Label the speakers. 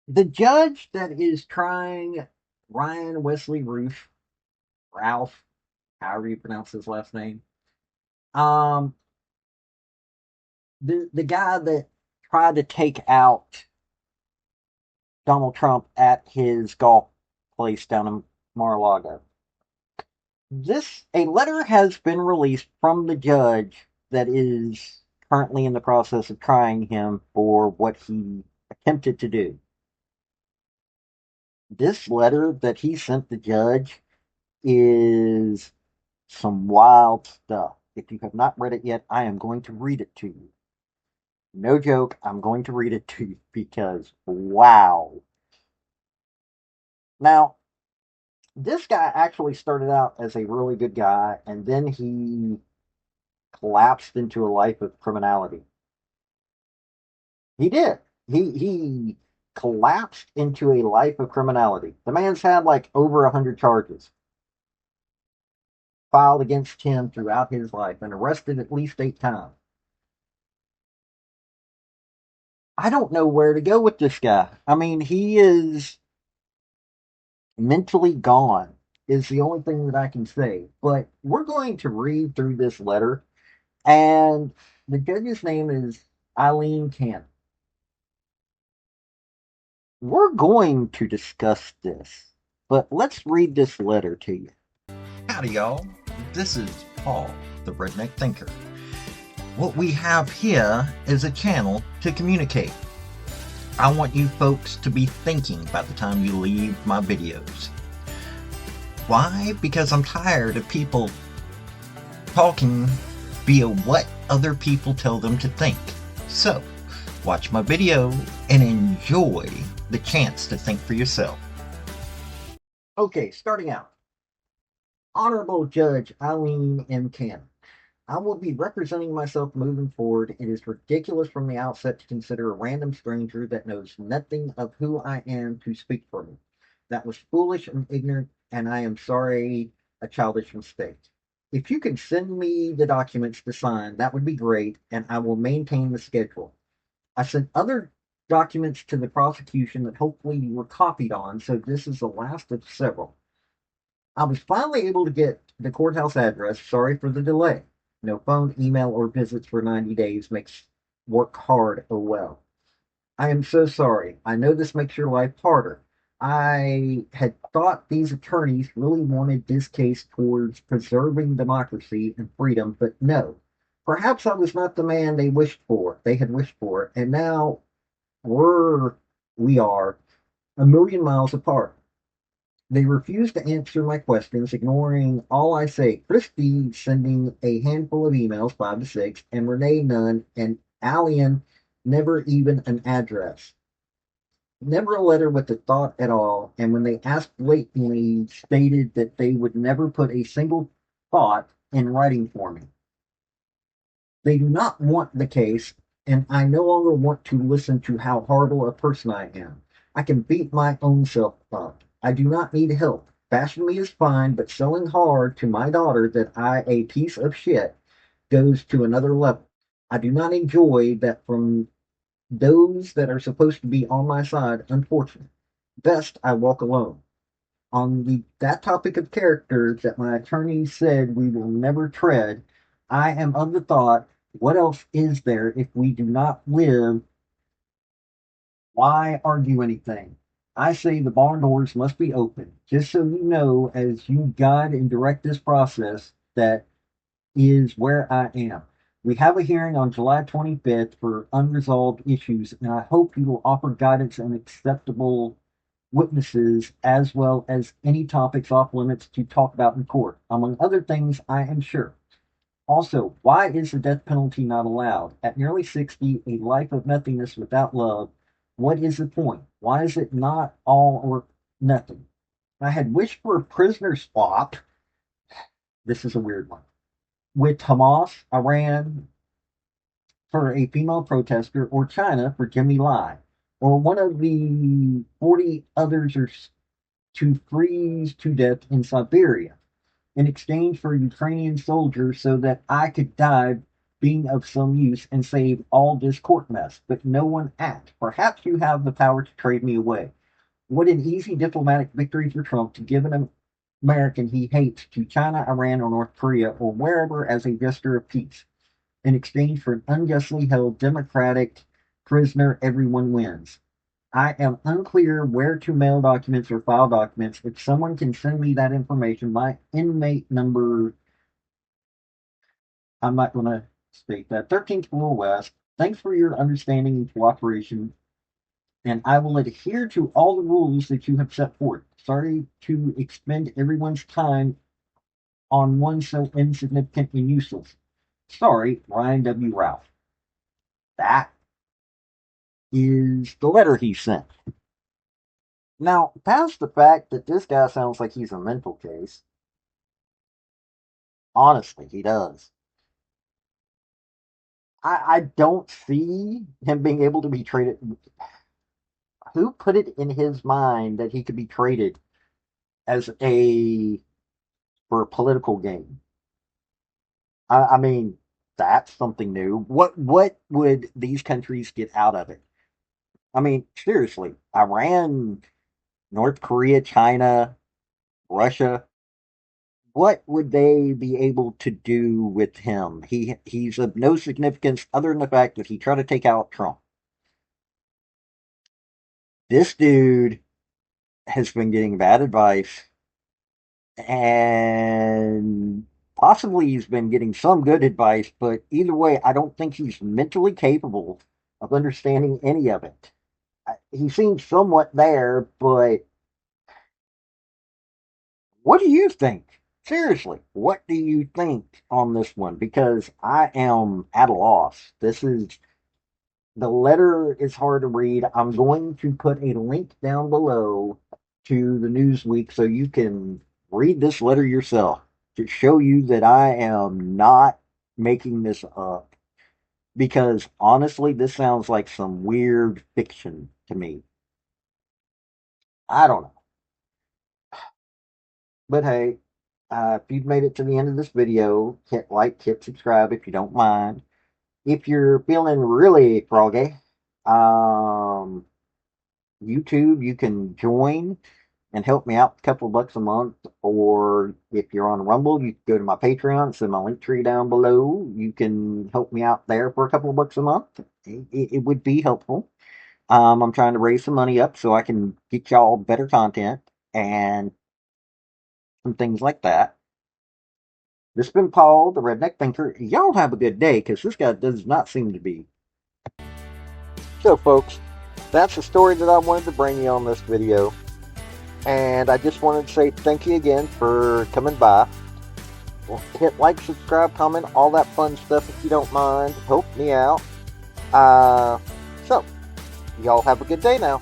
Speaker 1: The judge that is trying Ryan Wesley Routh, Ralph, however you pronounce his last name, um, the guy that tried to take out Donald Trump at his golf place down in Mar-a-Lago. A letter has been released from the judge that is currently in the process of trying him for what he attempted to do. This letter that he sent the judge is some wild stuff. If you have not read it yet, I am going to read it to you. No joke, I'm going to read it to you because wow. Now, this guy actually started out as a really good guy and then he collapsed into a life of criminality. He did. He collapsed into a life of criminality. The man's had like over 100 charges filed against him throughout his life and arrested at least 8 times. I don't know where to go with this guy. I mean, he is mentally gone, is the only thing that I can say. But we're going to read through this letter, and the judge's name is Eileen Cannon. We're going to discuss this, but let's read this letter to you.
Speaker 2: Howdy, y'all. This is Paul, the Redneck Thinker. What we have here is a channel to communicate. I want you folks to be thinking by the time you leave my videos. Why? Because I'm tired of people talking via what other people tell them to think. So, watch my video and enjoy the chance to think for yourself.
Speaker 1: Okay, starting out. Honorable Judge Eileen M. Cannon. I will be representing myself moving forward. It is ridiculous from the outset to consider a random stranger that knows nothing of who I am to speak for me. That was foolish and ignorant, and I am sorry, a childish mistake. If you could send me the documents to sign, that would be great, and I will maintain the schedule. I sent other documents to the prosecution that hopefully you were copied on, so this is the last of several. I was finally able to get the courthouse address. Sorry for the delay. No phone, email, or visits for 90 days makes work hard. Oh well. I am so sorry. I know this makes your life harder. I had thought these attorneys really wanted this case towards preserving democracy and freedom, but no. Perhaps I was not the man they had wished for, and now we are a million miles apart. They refuse to answer my questions, ignoring all I say. Christy sending a handful of emails, 5 to 6, and Renee none, and Alien never even an address. Never a letter with a thought at all, and when they asked blatantly, stated that they would never put a single thought in writing for me. They do not want the case, and I no longer want to listen to how horrible a person I am. I can beat my own self up. I do not need help. Bashing me is fine, but selling hard to my daughter that I a piece of shit goes to another level. I do not enjoy that from those that are supposed to be on my side, unfortunate. Best I walk alone. On that topic of characters that my attorney said we will never tread, I am of the thought, what else is there if we do not live? Why argue anything? I say the barn doors must be open, just so you know, as you guide and direct this process, that is where I am. We have a hearing on July 25th for unresolved issues, and I hope you will offer guidance and acceptable witnesses as well as any topics off limits to talk about in court. Among other things, I am sure. Also, why is the death penalty not allowed? At nearly 60, a life of nothingness without love, what is the point? Why is it not all or nothing? I had wished for a prisoner swap. This is a weird one. With Hamas, Iran for a female protester, or China for Jimmy Lai, or one of the 40 others are to freeze to death in Siberia in exchange for Ukrainian soldiers so that I could die being of some use and save all this court mess, but no one acts. Perhaps you have the power to trade me away. What an easy diplomatic victory for Trump to give an American he hates to China, Iran, or North Korea, or wherever as a gesture of peace. In exchange for an unjustly held Democratic prisoner, everyone wins. I am unclear where to mail documents or file documents. If someone can send me that information, my inmate number, I'm not going to state that, 13th floor west. Thanks for your understanding and cooperation, and I will adhere to all the rules that you have set forth. Sorry to expend everyone's time on one so insignificant and useless. Sorry, Ryan W. Routh. That is the letter he sent. Now, past the fact that this guy sounds like he's a mental case, honestly, he does. I don't see him being able to be traded. Who put it in his mind that he could be traded as a for a political gain? I mean, that's something new. What would these countries get out of it? I mean, seriously, Iran, North Korea, China, Russia, what would they be able to do with him? He's of no significance other than the fact that he tried to take out Trump. This dude has been getting bad advice, and possibly he's been getting some good advice, but either way, I don't think he's mentally capable of understanding any of it. He seems somewhat there, but what do you think? Seriously, what do you think on this one? Because I am at a loss. This is the letter is hard to read. I'm going to put a link down below to the Newsweek so you can read this letter yourself to show you that I am not making this up. Because honestly, this sounds like some weird fiction to me. I don't know. But hey, if you've made it to the end of this video, hit like, hit subscribe if you don't mind. If you're feeling really froggy, um, YouTube, you can join and help me out a couple of bucks a month. Or if you're on Rumble, you can go to my Patreon, send my link tree down below. You can help me out there for a couple of bucks a month. It would be helpful. I'm trying to raise some money up so I can get y'all better content and some things like that. This has been Paul, the Redneck Thinker. Y'all have a good day, because this guy does not seem to be. So, folks, that's the story that I wanted to bring you on this video. And I just wanted to say thank you again for coming by. Well, hit like, subscribe, comment, all that fun stuff if you don't mind. Help me out. So, y'all have a good day now.